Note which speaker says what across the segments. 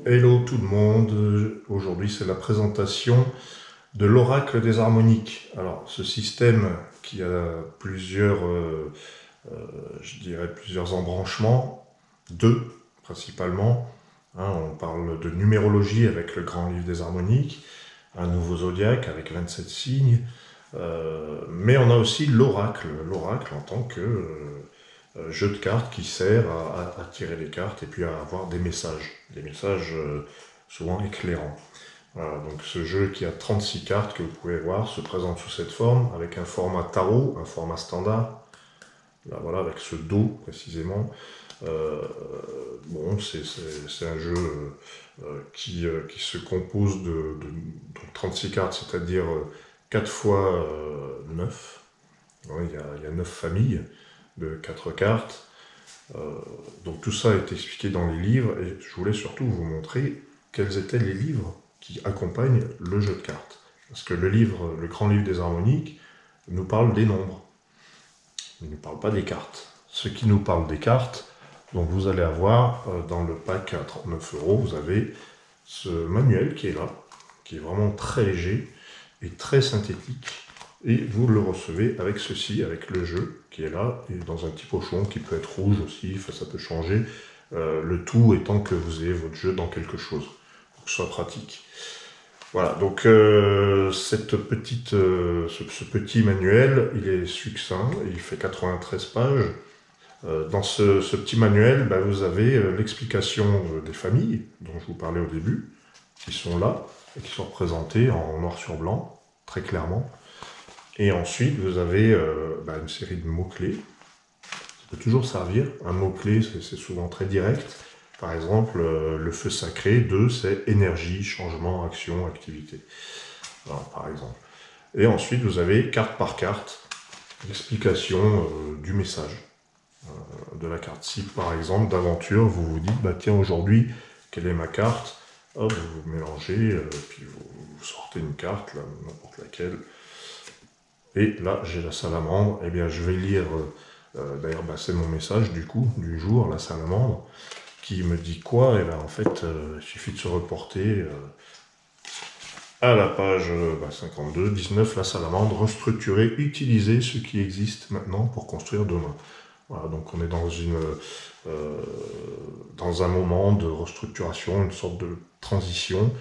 Speaker 1: Hello tout le monde, aujourd'hui c'est la présentation de l'oracle des harmoniques. Alors ce système qui a plusieurs, je dirais plusieurs embranchements, deux principalement. On parle de numérologie avec le grand livre des harmoniques, un nouveau zodiaque avec 27 signes, mais on a aussi l'oracle en tant que jeu de cartes qui sert à tirer les cartes et puis à avoir des messages souvent éclairants. Voilà, donc ce jeu qui a 36 cartes que vous pouvez voir se présente sous cette forme, avec un format tarot, un format standard, là voilà, avec ce dos précisément. Bon, c'est un jeu qui se compose donc 36 cartes, c'est-à-dire 4 fois 9. Il y a 9 familles de 4 cartes. Donc tout ça est expliqué dans les livres, et je voulais surtout vous montrer quels étaient les livres qui accompagnent le jeu de cartes. Parce que le grand livre des harmoniques, nous parle des nombres. Il ne nous parle pas des cartes. Ce qui nous parle des cartes, donc vous allez avoir dans le pack à 39 €, vous avez ce manuel qui est là, qui est vraiment très léger et très synthétique. Et vous le recevez avec ceci, avec le jeu qui est là, et dans un petit pochon qui peut être rouge aussi, ça peut changer. Le tout étant que vous ayez votre jeu dans quelque chose, pour que ce soit pratique. Voilà, donc ce petit manuel, il est succinct, il fait 93 pages. Dans ce petit manuel, vous avez l'explication des familles, dont je vous parlais au début, qui sont là, et qui sont représentées en noir sur blanc, très clairement. Et ensuite, vous avez une série de mots-clés. Ça peut toujours servir. Un mot-clé, c'est souvent très direct. Par exemple, le feu sacré, 2, c'est énergie, changement, action, activité. Voilà, par exemple. Et ensuite, vous avez, carte par carte, l'explication du message de la carte. Si, par exemple, d'aventure, vous vous dites, tiens, aujourd'hui, quelle est ma carte? Hop, vous mélangez, puis vous sortez une carte, n'importe laquelle. Et là, j'ai la salamandre. Eh bien, je vais lire, d'ailleurs, c'est mon message, du coup, du jour, la salamandre, qui me dit quoi? Et bien, en fait, il suffit de se reporter à la page 52, 19, la salamandre, restructurer, utiliser ce qui existe maintenant pour construire demain. Voilà, donc on est dans un moment de restructuration, une sorte de transition,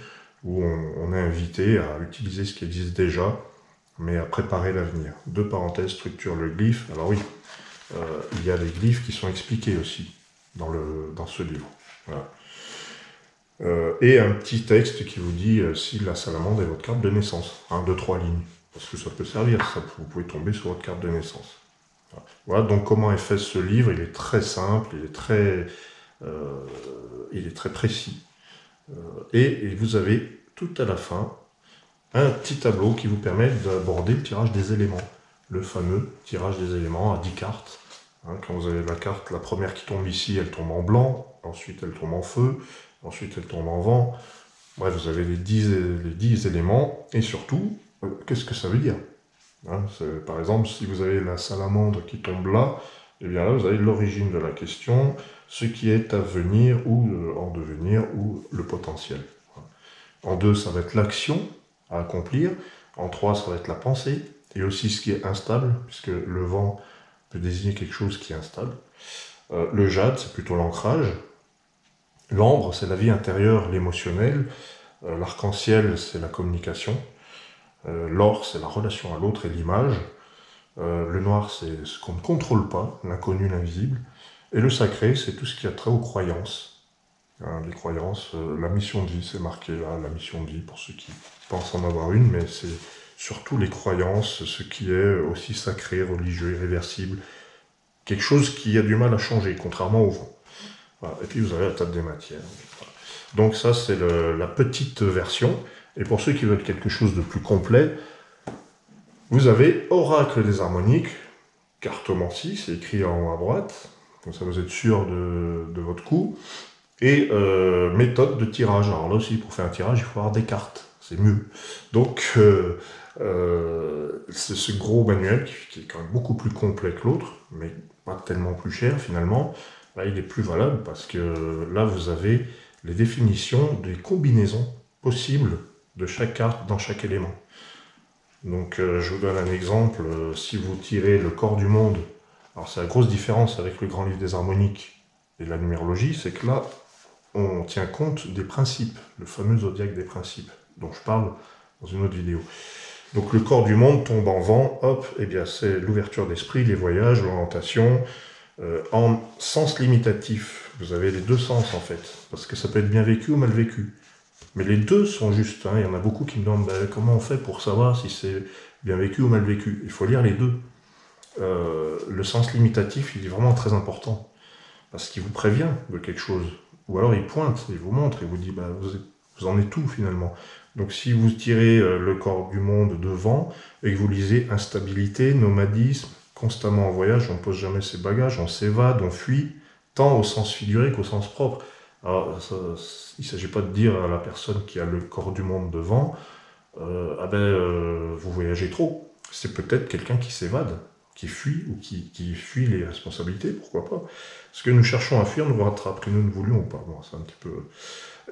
Speaker 1: où on est invité à utiliser ce qui existe déjà, mais à préparer l'avenir. Deux parenthèses, structure le glyphe. Alors oui, il y a les glyphes qui sont expliqués aussi dans ce livre. Voilà. Et un petit texte qui vous dit si la salamandre est votre carte de naissance. 2-3 lignes. Parce que ça peut servir, vous pouvez tomber sur votre carte de naissance. Voilà, donc comment est fait ce livre? Il est très simple, il est très précis. Et vous avez tout à la fin un petit tableau qui vous permet d'aborder le tirage des éléments. Le fameux tirage des éléments à 10 cartes. Quand vous avez la carte, la première qui tombe ici, elle tombe en blanc, ensuite elle tombe en feu, ensuite elle tombe en vent. Bref, vous avez les 10 éléments, et surtout, qu'est-ce que ça veut dire? Par exemple, si vous avez la salamandre qui tombe là, et bien là, vous avez l'origine de la question, ce qui est à venir, ou en devenir, ou le potentiel. En 2, ça va être l'action à accomplir. En 3, ça va être la pensée, et aussi ce qui est instable, puisque le vent peut désigner quelque chose qui est instable. Le jade, c'est plutôt l'ancrage. L'ambre, c'est la vie intérieure, l'émotionnel. L'arc-en-ciel, c'est la communication. L'or, c'est la relation à l'autre et l'image. Le noir, c'est ce qu'on ne contrôle pas, l'inconnu, l'invisible. Et le sacré, c'est tout ce qui a trait aux croyances. Les croyances, la mission de vie, c'est marqué là, la mission de vie, pour ceux qui pensent en avoir une, mais c'est surtout les croyances, ce qui est aussi sacré, religieux, irréversible. Quelque chose qui a du mal à changer, contrairement au vent. Voilà. Et puis vous avez la table des matières. Voilà. Donc ça, c'est la petite version. Et pour ceux qui veulent quelque chose de plus complet, vous avez Oracle des harmoniques, cartomancie, c'est écrit en haut à droite, comme ça vous êtes sûr de votre coup, et méthode de tirage. Alors là aussi, pour faire un tirage, il faut avoir des cartes, c'est mieux. Donc, c'est ce gros manuel qui est quand même beaucoup plus complet que l'autre, mais pas tellement plus cher finalement. Là, il est plus valable parce que là, vous avez les définitions des combinaisons possibles de chaque carte dans chaque élément. Donc je vous donne un exemple, si vous tirez le corps du monde, alors c'est la grosse différence avec le grand livre des harmoniques et la numérologie, c'est que là, on tient compte des principes, le fameux zodiaque des principes, dont je parle dans une autre vidéo. Donc le corps du monde tombe en vent, hop, et bien c'est l'ouverture d'esprit, les voyages, l'orientation, en sens limitatif. Vous avez les deux sens en fait, parce que ça peut être bien vécu ou mal vécu. Mais les deux sont justes, hein. Il y en a beaucoup qui me demandent comment on fait pour savoir si c'est bien vécu ou mal vécu. Il faut lire les deux. Le sens limitatif, il est vraiment très important, parce qu'il vous prévient de quelque chose. Ou alors il pointe, il vous montre, il vous dit vous en êtes tout finalement. Donc si vous tirez le corps du monde devant et que vous lisez instabilité, nomadisme, constamment en voyage, on ne pose jamais ses bagages, on s'évade, on fuit, tant au sens figuré qu'au sens propre. Alors, il ne s'agit pas de dire à la personne qui a le corps du monde devant, vous voyagez trop. C'est peut-être quelqu'un qui s'évade, qui fuit, ou qui fuit les responsabilités, pourquoi pas. Ce que nous cherchons à fuir nous rattrape, que nous ne voulions pas. Bon, c'est un petit peu...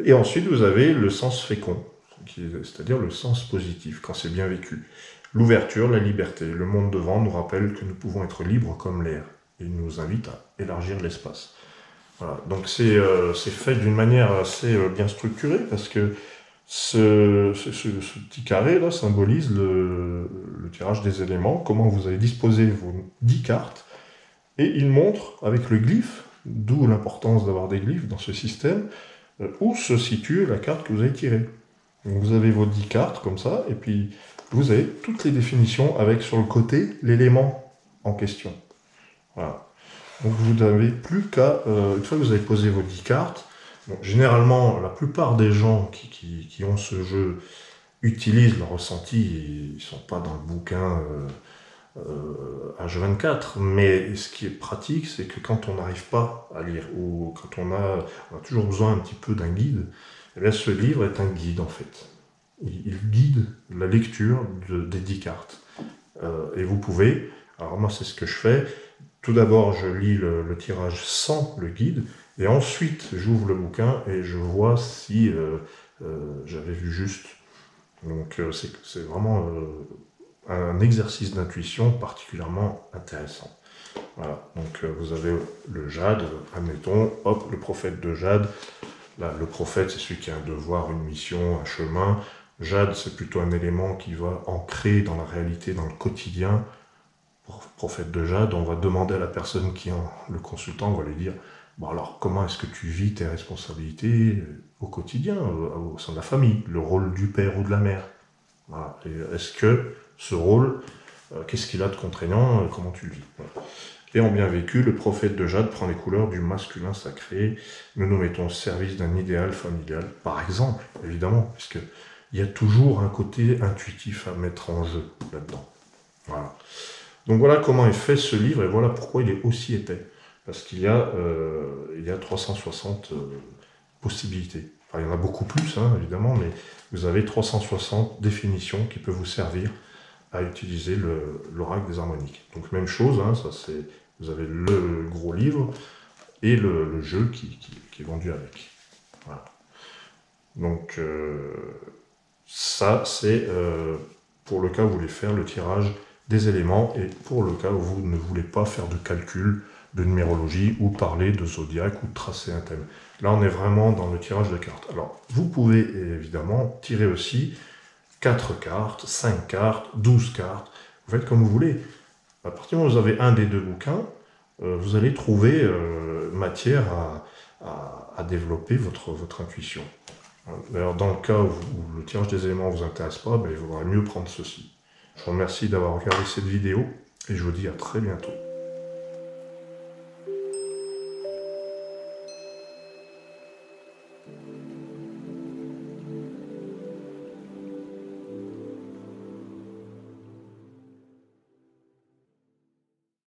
Speaker 1: Et ensuite, vous avez le sens fécond, c'est-à-dire le sens positif, quand c'est bien vécu. L'ouverture, la liberté. Le monde devant nous rappelle que nous pouvons être libres comme l'air. Il nous invite à élargir l'espace. Voilà. Donc c'est fait d'une manière assez bien structurée, parce que ce petit carré là symbolise le tirage des éléments, comment vous allez disposer vos 10 cartes, et il montre avec le glyphe, d'où l'importance d'avoir des glyphes dans ce système, où se situe la carte que vous avez tirée. Donc vous avez vos 10 cartes comme ça, et puis vous avez toutes les définitions avec sur le côté l'élément en question. Voilà. Donc vous n'avez plus qu'à, une fois que vous avez posé vos 10 cartes, bon, généralement la plupart des gens qui ont ce jeu utilisent leur ressenti, ils ne sont pas dans le bouquin H24, mais ce qui est pratique, c'est que quand on n'arrive pas à lire, ou quand on a toujours besoin un petit peu d'un guide, eh bien, ce livre est un guide en fait. Il guide la lecture des 10 cartes. Et vous pouvez, alors moi c'est ce que je fais, tout d'abord je lis le tirage sans le guide, et ensuite j'ouvre le bouquin et je vois si j'avais vu juste. Donc c'est vraiment un exercice d'intuition particulièrement intéressant. Voilà, donc vous avez le jade, admettons, hop, le prophète de jade. Là, le prophète, c'est celui qui a un devoir, une mission, un chemin. Jade, c'est plutôt un élément qui va ancrer dans la réalité, dans le quotidien. Prophète de jade, on va demander à la personne qui est le consultant, on va lui dire, bon alors, comment est-ce que tu vis tes responsabilités au quotidien, au sein de la famille, le rôle du père ou de la mère. Voilà. Est-ce que ce rôle, qu'est-ce qu'il a de contraignant, comment tu le vis. Voilà. Et en bien vécu, le prophète de jade prend les couleurs du masculin sacré. Nous nous mettons au service d'un idéal familial, par exemple, évidemment, puisque il y a toujours un côté intuitif à mettre en jeu là-dedans. Voilà. Donc voilà comment est fait ce livre, et voilà pourquoi il est aussi épais. Parce qu'il y a 360 possibilités. Enfin, il y en a beaucoup plus, hein, évidemment, mais vous avez 360 définitions qui peuvent vous servir à utiliser l'oracle des harmoniques. Donc même chose, hein, ça c'est, vous avez le gros livre et le jeu qui est vendu avec. Voilà. Donc ça c'est pour le cas où vous voulez faire le tirage des éléments, et pour le cas où vous ne voulez pas faire de calcul de numérologie ou parler de zodiaque ou tracer un thème. Là on est vraiment dans le tirage de cartes. Alors vous pouvez évidemment tirer aussi 4 cartes, 5 cartes, 12 cartes, vous faites comme vous voulez. À partir du moment où vous avez un des deux bouquins, vous allez trouver matière à développer votre intuition. D'ailleurs, dans le cas où le tirage des éléments ne vous intéresse pas, il vaudra mieux prendre ceci. Je vous remercie d'avoir regardé cette vidéo, et je vous dis à très bientôt.